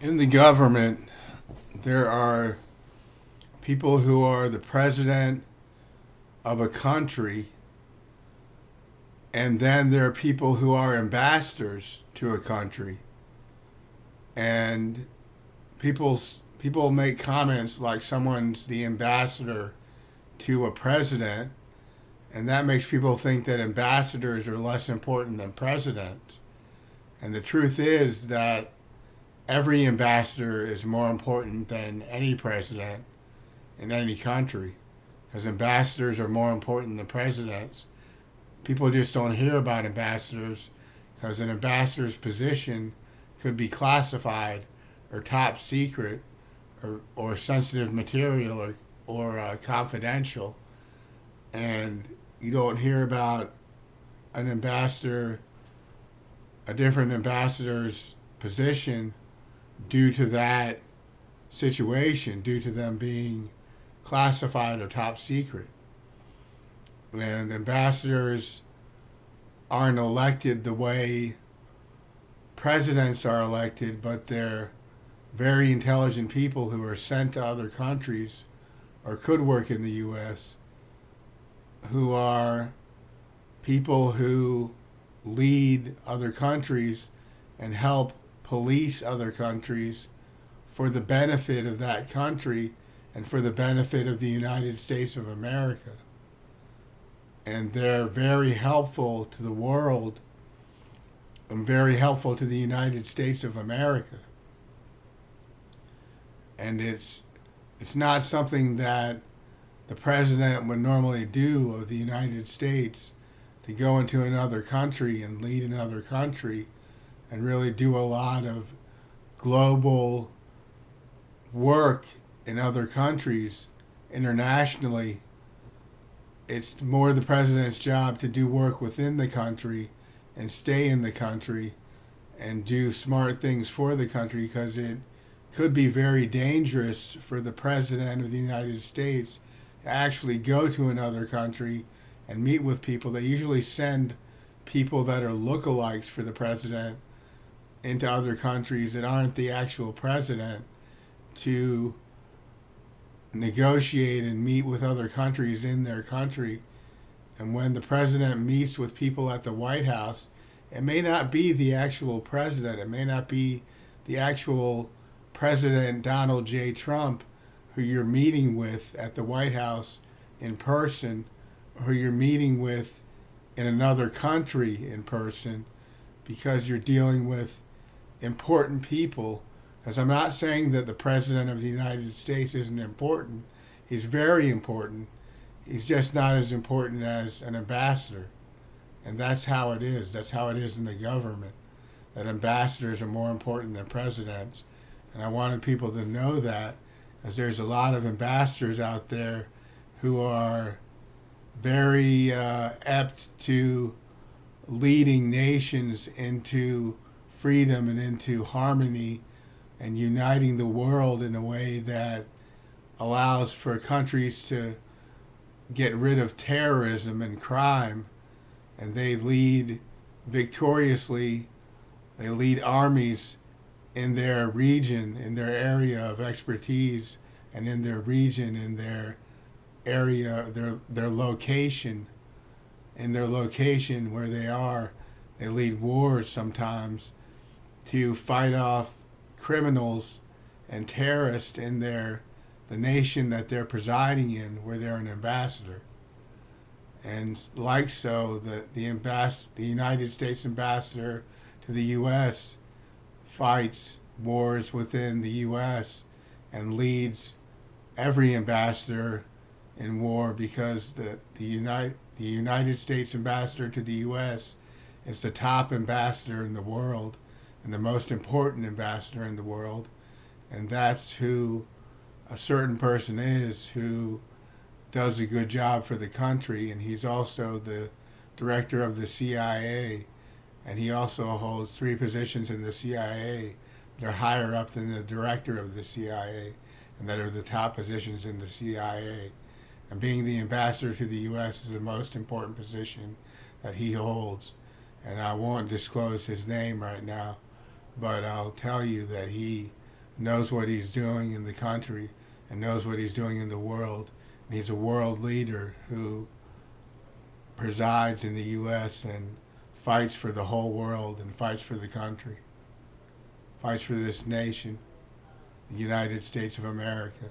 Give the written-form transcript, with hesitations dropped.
In the government, there are people who are the president of a country, and then there are people who are ambassadors to a country. And people make comments like someone's the ambassador to a president, and that makes people think that ambassadors are less important than presidents. And the truth is that every ambassador is more important than any president in any country, because ambassadors are more important than presidents. People just don't hear about ambassadors because an ambassador's position could be classified or top secret or sensitive material or confidential. And you don't hear about an ambassador, a different ambassador's position due to that situation, due to them being classified or top secret. And ambassadors aren't elected the way presidents are elected, but they're very intelligent people who are sent to other countries or could work in the U.S., who are people who lead other countries and help police other countries for the benefit of that country and for the benefit of the United States of America. And they're very helpful to the world and very helpful to the United States of America. And it's not something that the president would normally do of the United States, to go into another country and lead another country and really do a lot of global work in other countries internationally. It's more the president's job to do work within the country and stay in the country and do smart things for the country, because it could be very dangerous for the president of the United States to actually go to another country and meet with people. They usually send people that are lookalikes for the president into other countries that aren't the actual president to negotiate and meet with other countries in their country. And when the president meets with people at the White House, it may not be the actual president. It may not be the actual President Donald J. Trump who you're meeting with at the White House in person, or who you're meeting with in another country in person, because you're dealing with important people. Because I'm not saying that the President of the United States isn't important. He's very important. He's just not as important as an ambassador. And that's how it is. That's how it is in the government, that ambassadors are more important than presidents. And I wanted people to know that, because there's a lot of ambassadors out there who are very apt to leading nations into freedom and into harmony and uniting the world in a way that allows for countries to get rid of terrorism and crime. And they lead victoriously, they lead armies in their region, in their area of expertise, and in their region, in their area, their location, in their location where they are. They lead wars sometimes to fight off criminals and terrorists in the nation that they're presiding in, where they're an ambassador. And like so, the United States ambassador to the U.S. fights wars within the U.S. and leads every ambassador in war, because the United States ambassador to the U.S. is the top ambassador in the world and the most important ambassador in the world. And that's who a certain person is, who does a good job for the country. And he's also the director of the CIA. And he also holds 3 positions in the CIA that are higher up than the director of the CIA and that are the top positions in the CIA. And being the ambassador to the U.S. is the most important position that he holds. And I won't disclose his name right now, but I'll tell you that he knows what he's doing in the country and knows what he's doing in the world. And he's a world leader who presides in the U.S. and fights for the whole world and fights for the country, fights for this nation, the United States of America.